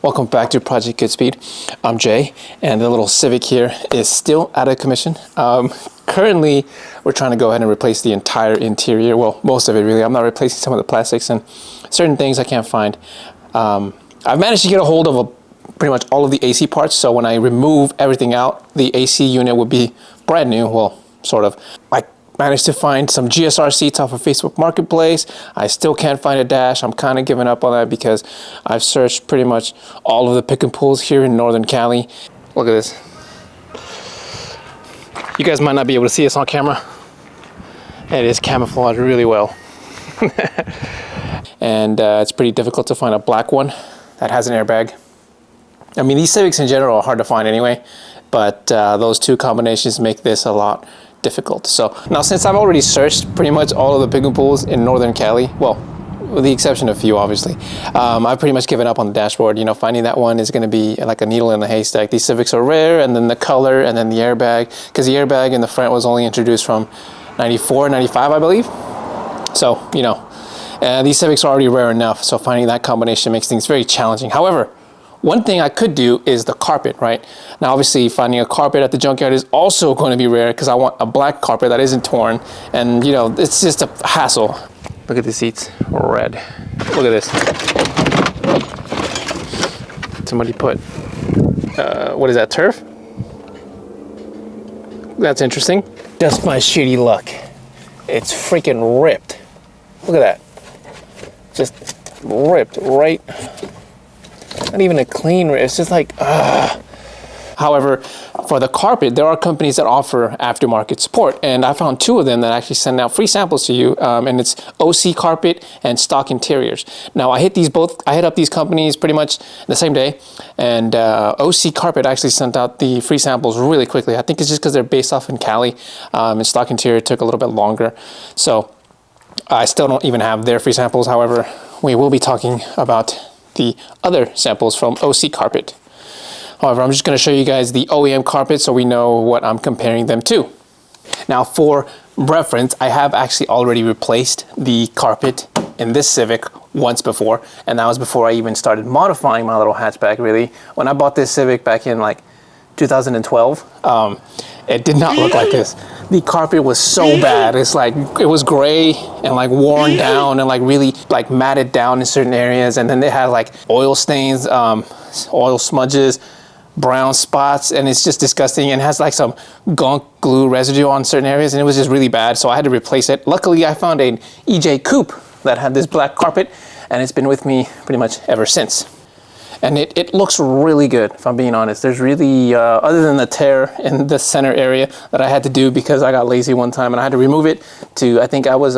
Welcome back to Project Goodspeed. I'm Jay, and the little Civic here is still out of commission. Currently, we're trying to go ahead and replace the entire interior. Well, most of it really. I'm not replacing some of the plastics and certain things I can't find. I've managed to get a hold of pretty much all of the AC parts, so when I remove everything out, the AC unit would be brand new. Well, sort of. I managed to find some GSR seats off of Facebook Marketplace. I still can't find a dash. I'm kind of giving up on that because I've searched pretty much all of the pick and pulls here in Northern Cali. Look at this. You guys might not be able to see this on camera. It is camouflaged really well. And it's pretty difficult to find a black one that has an airbag. I mean, these Civics in general are hard to find anyway, but those two combinations make this a lot difficult. So now, since I've already searched pretty much all of the pick and pulls in Northern Cali, well, with the exception of a few, obviously, I've pretty much given up on the dashboard. You know, finding that one is going to be like a needle in the haystack. These Civics are rare, and then the color, and then the airbag, because the airbag in the front was only introduced from 94, 95, I believe. So, you know, these Civics are already rare enough, so finding that combination makes things very challenging. However, one thing I could do is the carpet, right? Now, obviously, finding a carpet at the junkyard is also going to be rare because I want a black carpet that isn't torn. And, you know, it's just a hassle. Look at the seats, red. Look at this. Somebody put, what is that, turf? That's interesting. Just my shitty luck. It's freaking ripped. Look at that. Just ripped right. Not even a clean, it's just like, However, for the carpet, there are companies that offer aftermarket support, and I found two of them that actually send out free samples to you, and it's OC Carpet and Stock Interiors. Now, I hit up these companies pretty much the same day, and OC Carpet actually sent out the free samples really quickly. I think it's just because they're based off in Cali, and Stock Interior took a little bit longer. So I still don't even have their free samples. However, we will be talking about the other samples from OC Carpet. However, I'm just going to show you guys the OEM carpet so we know what I'm comparing them to. Now, for reference, I have actually already replaced the carpet in this Civic once before, and that was before I even started modifying my little hatchback, really. When I bought this Civic back in like 2012, it did not look like this. The carpet was so bad. It's like, it was gray and like worn down and like really like matted down in certain areas. And then it had like oil stains, oil smudges, brown spots, and it's just disgusting, and has like some gunk glue residue on certain areas, and it was just really bad, so I had to replace it. Luckily, I found an EJ Coupe that had this black carpet, and it's been with me pretty much ever since. And it looks really good, if I'm being honest. There's really, other than the tear in the center area that I had to do because I got lazy one time and I had to remove it to, I think I was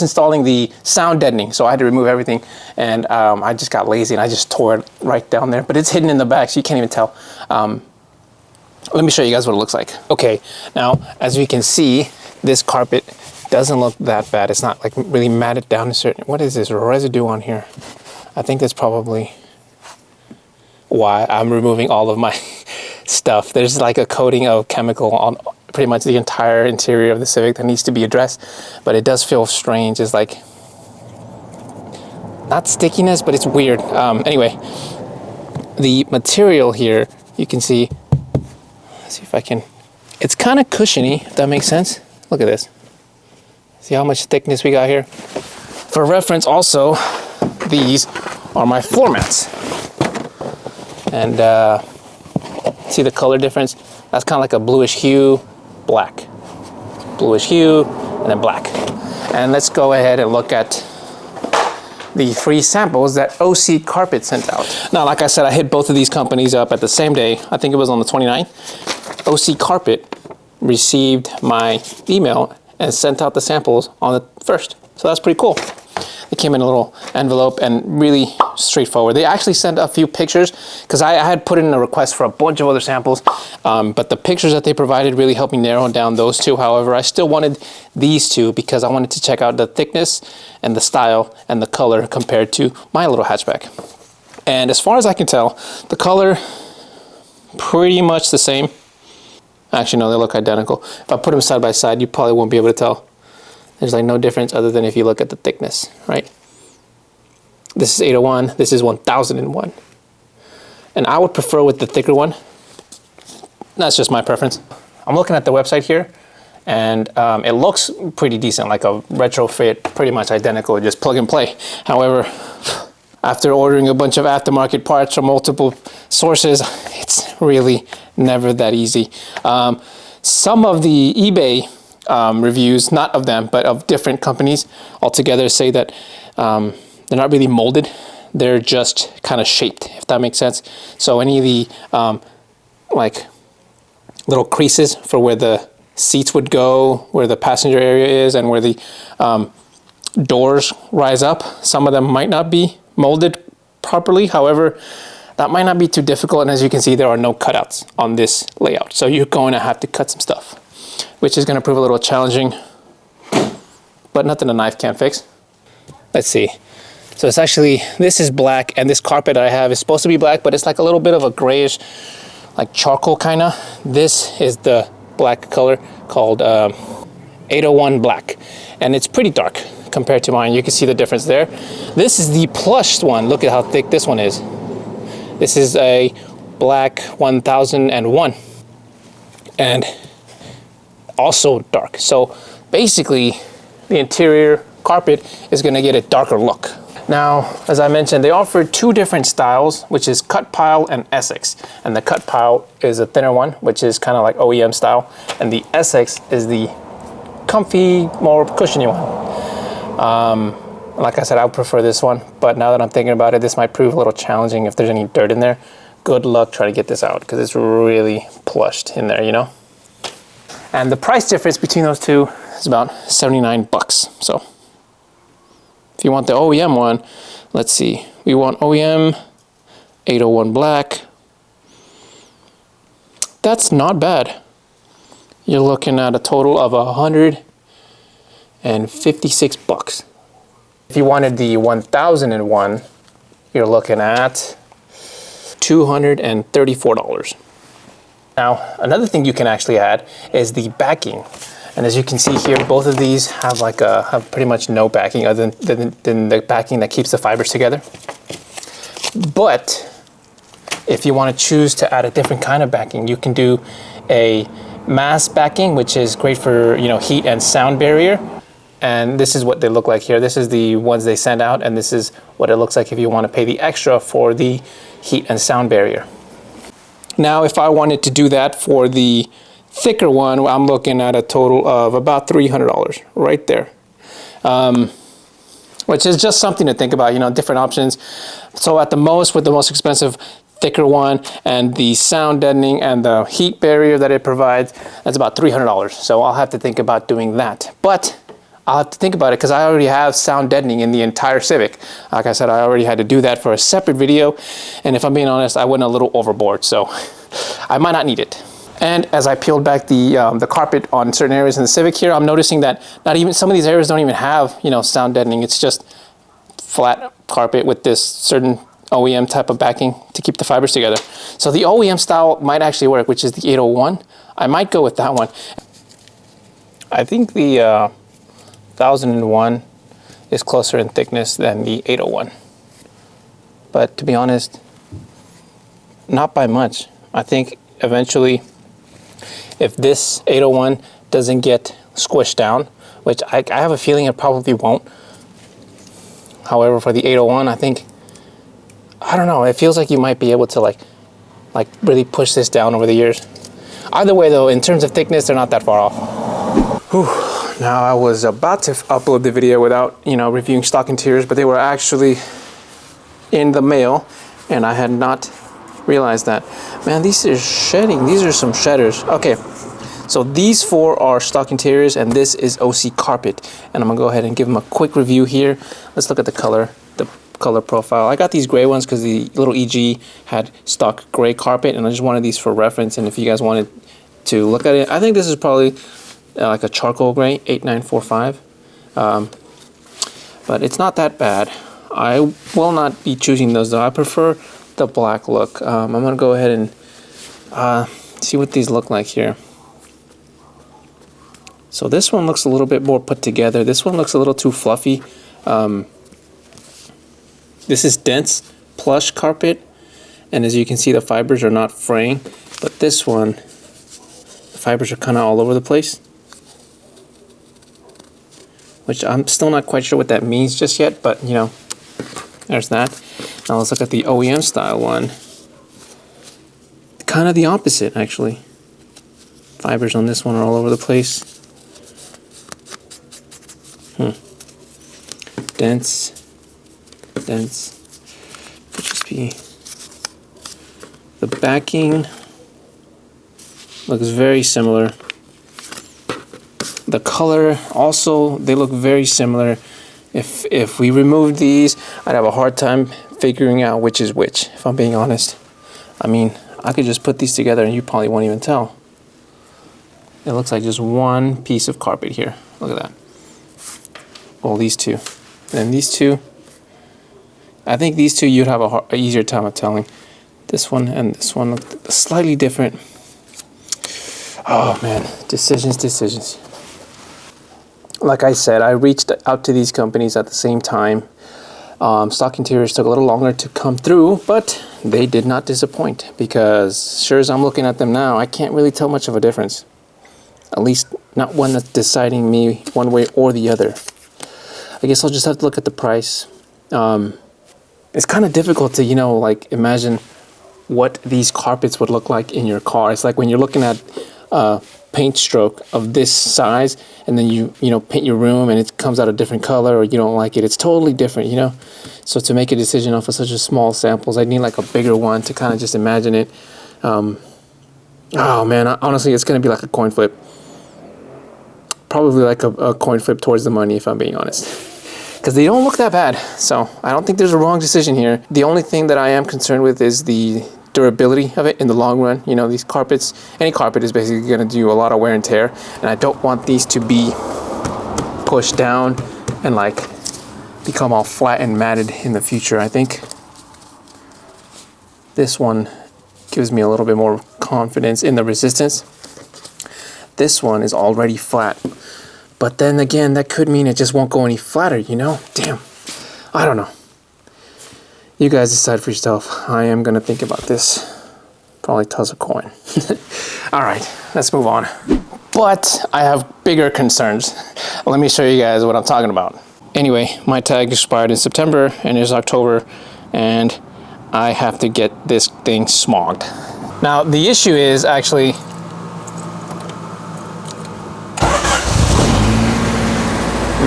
installing the sound deadening, so I had to remove everything. And I just got lazy and I just tore it right down there. But it's hidden in the back, so you can't even tell. Let me show you guys what it looks like. Okay, now, as we can see, this carpet doesn't look that bad. It's not like really matted down in certain, what is this residue on here? I think that's probably why I'm removing all of my stuff. There's like a coating of chemical on pretty much the entire interior of the Civic that needs to be addressed, but it does feel strange. It's like, not stickiness, but it's weird. Anyway, the material here, you can see, let's see if I can, it's kind of cushiony, if that makes sense. Look at this. See how much thickness we got here? For reference also, these are my floor mats. And see the color difference? That's kind of like a bluish hue, black. Bluish hue, and then black. And let's go ahead and look at the free samples that OC Carpet sent out. Now, like I said, I hit both of these companies up at the same day. I think it was on the 29th. OC Carpet received my email and sent out the samples on the 1st. So that's pretty cool. They came in a little envelope and really straightforward. They actually sent a few pictures because I had put in a request for a bunch of other samples, but the pictures that they provided really helped me narrow down those two. However, I still wanted these two because I wanted to check out the thickness and the style and the color compared to my little hatchback. And as far as I can tell, the color pretty much the same. Actually, no, they look identical. If I put them side by side, you probably won't be able to tell. There's like no difference other than if you look at the thickness, right? This is 801, this is 1001. And I would prefer with the thicker one. That's just my preference. I'm looking at the website here, and it looks pretty decent, like a retrofit, pretty much identical, just plug and play. However, after ordering a bunch of aftermarket parts from multiple sources, it's really never that easy. Some of the eBay reviews, not of them, but of different companies altogether, say that they're not really molded. They're just kind of shaped, if that makes sense. So any of the like little creases for where the seats would go, where the passenger area is, and where the doors rise up, some of them might not be molded properly. However, that might not be too difficult, and as you can see, there are no cutouts on this layout. So you're going to have to cut some stuff, which is going to prove a little challenging, but nothing a knife can't fix. Let's see. So it's actually, this is black, and this carpet I have is supposed to be black, but it's like a little bit of a grayish, like charcoal kind of. This is the black color called 801 black, and it's pretty dark compared to mine. You can see the difference there. This is the plushed one. Look at how thick this one is. This is a black 1001 and also dark. So basically the interior carpet is going to get a darker look. Now, as I mentioned, they offer two different styles, which is cut pile and Essex. And the cut pile is a thinner one, which is kind of like OEM style. And the Essex is the comfy, more cushiony one. Like I said, I would prefer this one. But now that I'm thinking about it, this might prove a little challenging if there's any dirt in there. Good luck trying to get this out, because it's really plushed in there, you know? And the price difference between those two is about 79 bucks. So if you want the OEM one, let's see. We want OEM 801 black. That's not bad. You're looking at a total of 156 bucks. If you wanted the 1001, you're looking at $234. Now, another thing you can actually add is the backing. And as you can see here, both of these have have pretty much no backing other than the backing that keeps the fibers together. But if you want to choose to add a different kind of backing, you can do a mass backing, which is great for, you know, heat and sound barrier. And this is what they look like here. This is the ones they send out, and this is what it looks like if you want to pay the extra for the heat and sound barrier. Now, if I wanted to do that for the thicker one, I'm looking at a total of about $300 right there, which is just something to think about, you know, different options. So at the most, with the most expensive thicker one and the sound deadening and the heat barrier that it provides, that's about $300. So I'll have to think about doing that. But I'll have to think about it because I already have sound deadening in the entire Civic. Like I said, I already had to do that for a separate video. And if I'm being honest, I went a little overboard, so I might not need it. And as I peeled back the carpet on certain areas in the Civic here, I'm noticing that not even some of these areas don't even have, you know, sound deadening. It's just flat carpet with this certain OEM type of backing to keep the fibers together. So the OEM style might actually work, which is the 801. I might go with that one. I think the 1001 is closer in thickness than the 801. But to be honest, not by much. I think eventually, if this 801 doesn't get squished down, which I have a feeling it probably won't. However, for the 801, I think, I don't know, it feels like you might be able to like really push this down over the years. Either way though, in terms of thickness, they're not that far off. Whew. Now I was about to upload the video without, you know, reviewing stock interiors, but they were actually in the mail and I had not realized that. Man, these are shedding. These are some shedders. Okay, so these four are stock interiors and this is OC carpet. And I'm gonna go ahead and give them a quick review here. Let's look at the color profile. I got these gray ones because the little EG had stock gray carpet and I just wanted these for reference. And if you guys wanted to look at it, I think this is probably like a charcoal gray, 8945. But it's not that bad. I will not be choosing those though. I prefer the black look. I'm gonna go ahead and see what these look like here. So this one looks a little bit more put together. This one looks a little too fluffy. This is dense plush carpet, And as you can see, the fibers are not fraying, but this one, the fibers are kind of all over the place, which I'm still not quite sure what that means just yet, but you know, there's that. Now let's look at the OEM style one. Kind of the opposite, actually. Fibers on this one are all over the place. Dense. Could just be. The backing looks very similar. The color also, they look very similar. If we removed these, I'd have a hard time figuring out which is which, if I'm being honest. I mean, I could just put these together and you probably won't even tell. It looks like just one piece of carpet here. Look at that. Well, these two. And these two, I think these two you'd have a easier time of telling. This one and this one look slightly different. Oh man, decisions. Like I said, I reached out to these companies at the same time. Stock Interiors took a little longer to come through, but they did not disappoint, because sure as I'm looking at them now, I can't really tell much of a difference. At least not one that's deciding me one way or the other. I guess I'll just have to look at the price. It's kind of difficult to, you know, like imagine what these carpets would look like in your car. It's like when you're looking at a paint stroke of this size, and then you know, paint your room and it comes out a different color, or you don't like it. It's totally different, you know. So to make a decision off of such a small samples, I need like a bigger one to kind of just imagine it. Oh man, honestly, it's gonna be like a coin flip. Probably like a coin flip towards the money, if I'm being honest, because they don't look that bad. So I don't think there's a wrong decision here. The only thing that I am concerned with is the durability of it in the long run. You know, these carpets, any carpet is basically going to do a lot of wear and tear, and I don't want these to be pushed down and like become all flat and matted in the future. I think this one gives me a little bit more confidence in the resistance. This one is already flat, but then again, that could mean it just won't go any flatter, you know? Damn, I don't know. You guys decide for yourself. I am gonna think about this. Probably toss a coin. All right, let's move on. But I have bigger concerns. Let me show you guys what I'm talking about. Anyway, my tag expired in September and it's October, and I have to get this thing smogged. Now, the issue is actually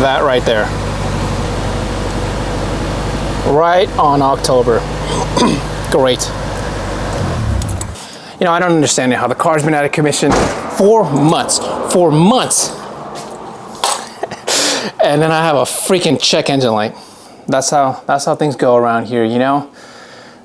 that right there. Right on October. Great. You know, I don't understand how the car's been out of commission for months. And then I have a freaking check engine light. That's how things go around here, you know?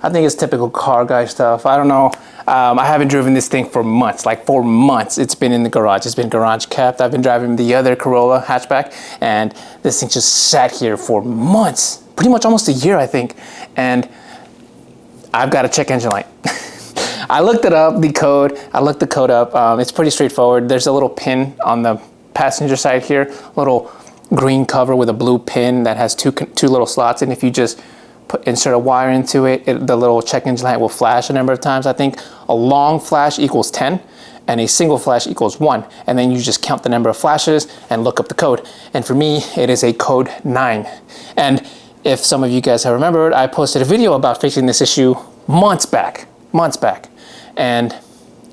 I think it's typical car guy stuff. I don't know. I haven't driven this thing for months, like 4 months. It's been in the garage. It's been garage kept. I've been driving the other Corolla hatchback, and this thing just sat here for months, pretty much almost a year, I think. And I've got a check engine light. I looked it up, the code. I looked the code up. It's pretty straightforward. There's a little pin on the passenger side here, little green cover with a blue pin that has two little slots, and if you just insert a wire into it, the little check engine light will flash a number of times. I think a long flash equals 10 and a single flash equals 1, and then you just count the number of flashes and look up the code. And for me, it is a code 9. And if some of you guys have remembered, I posted a video about fixing this issue months back, and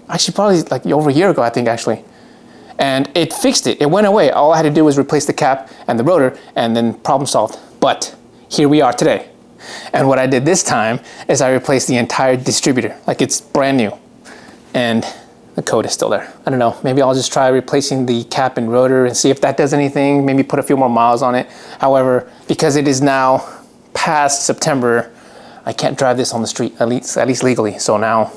actually probably like over a year ago, I think, actually. And it fixed it. It went away. All I had to do was replace the cap and the rotor, and then problem solved. But here we are today. And what I did this time is I replaced the entire distributor, like it's brand new, and the code is still there. I don't know, maybe I'll just try replacing the cap and rotor and see if that does anything, maybe put a few more miles on it. However, because it is now past September, I can't drive this on the street, at least legally. So now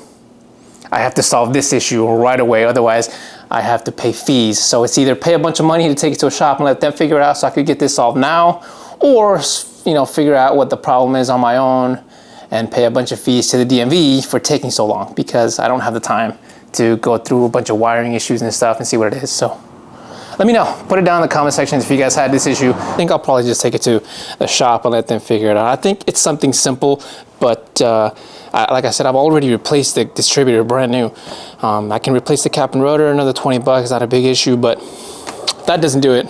I have to solve this issue right away, otherwise I have to pay fees. So it's either pay a bunch of money to take it to a shop and let them figure it out so I could get this solved now, or figure out what the problem is on my own and pay a bunch of fees to the DMV for taking so long, because I don't have the time to go through a bunch of wiring issues and stuff and see what it is. So let me know. Put it down in the comment section if you guys had this issue. I think I'll probably just take it to the shop and let them figure it out. I think it's something simple, but like I said, I've already replaced the distributor brand new. I can replace the cap and rotor, another 20 bucks, not a big issue, but that doesn't do it.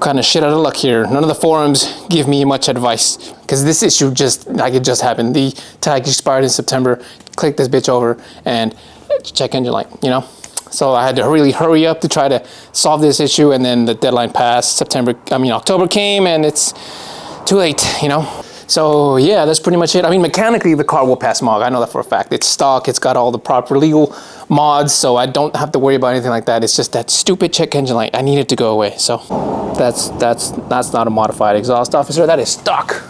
Kind of shit out of luck here. None of the forums give me much advice because this issue just happened. The tag expired in September. Click this bitch over and check engine light, you know? So I had to really hurry up to try to solve this issue, and then the deadline passed. October came and it's too late, you know? So yeah, that's pretty much it. I mean, mechanically the car will pass MOG. I know that for a fact. It's stock, it's got all the proper legal mods, so I don't have to worry about anything like that. It's just that stupid check engine light. I need it to go away. So that's not a modified exhaust, officer. That is stock.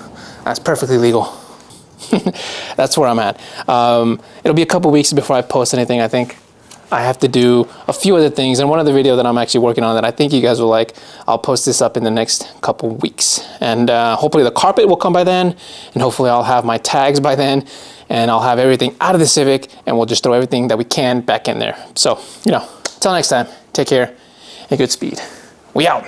That's perfectly legal. That's where I'm at. It'll be a couple weeks before I post anything, I think. I have to do a few other things, and one other video that I'm actually working on that I think you guys will like, I'll post this up in the next couple weeks. And hopefully the carpet will come by then, and hopefully I'll have my tags by then, and I'll have everything out of the Civic, and we'll just throw everything that we can back in there. So, you know, until next time, take care and good speed. We out.